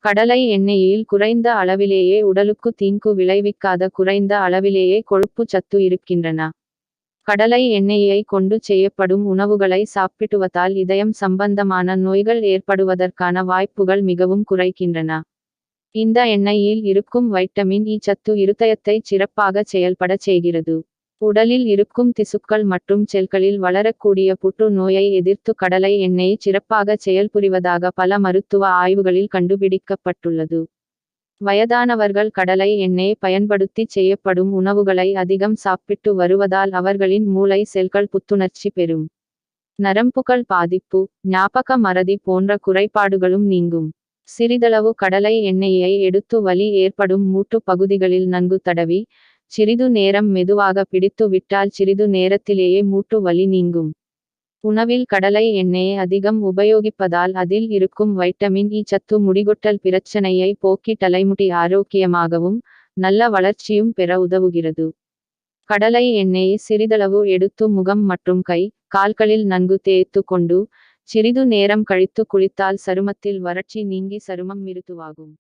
கடலை எண்ணெயில் குறைந்த அளவிலேயே உடலுக்கு தீங்கு விளைவிக்காத குறைந்த அளவிலேயே கொழுப்பு சத்து இருக்கின்றன. கடலை எண்ணெயை கொண்டு செய்யப்படும் உணவுகளை சாப்பிடுவதால் இதயம் சம்பந்தமான நோய்கள் ஏற்படுவதற்கான வாய்ப்புகள் மிகவும் குறைக்கின்றன. இந்த எண்ணெயில் இருக்கும் வைட்டமின் இ சத்து இருதயத்தை சிறப்பாக செயல்பட செய்கிறது. உடலில் இருக்கும் திசுக்கள் மற்றும் செல்களில் வளரக்கூடிய புற்று நோயை எதிர்த்து கடலை எண்ணெய் சிறப்பாக செயல்புரிவதாக பல மருத்துவ ஆய்வுகளில் கண்டுபிடிக்கப்பட்டுள்ளது. வயதானவர்கள் கடலை எண்ணெய் பயன்படுத்தி செய்யப்படும் உணவுகளை அதிகம் சாப்பிட்டு வருவதால் அவர்களின் மூளை செல்கள் புத்துணர்ச்சி பெறும். நரம்புகள் பாதிப்பு, ஞாபக மறதி போன்ற குறைபாடுகளும் நீங்கும். சிறிதளவு கடலை எண்ணெயை எடுத்து வலி ஏற்படும் மூட்டு பகுதிகளில் நன்கு தடவி சிறிது நேரம் மெதுவாக பிடித்து விட்டால் சிறிது நேரத்திலேயே மூட்டு வலி நீங்கும். உணவில் கடலை எண்ணெயை அதிகம் உபயோகிப்பதால் அதில் இருக்கும் வைட்டமின் இ சத்து முடிகொட்டல் பிரச்சனையை போக்கி தலைமுடி ஆரோக்கியமாகவும் நல்ல வளர்ச்சியும் பெற உதவுகிறது. கடலை எண்ணெயை சிறிதளவு எடுத்து முகம் மற்றும் கை, கால்களில் நன்கு தேய்த்து கொண்டு சிறிது நேரம் கழித்து குளித்தால் சருமத்தில் வறட்சி நீங்கி சருமம் மிருதுவாகும்.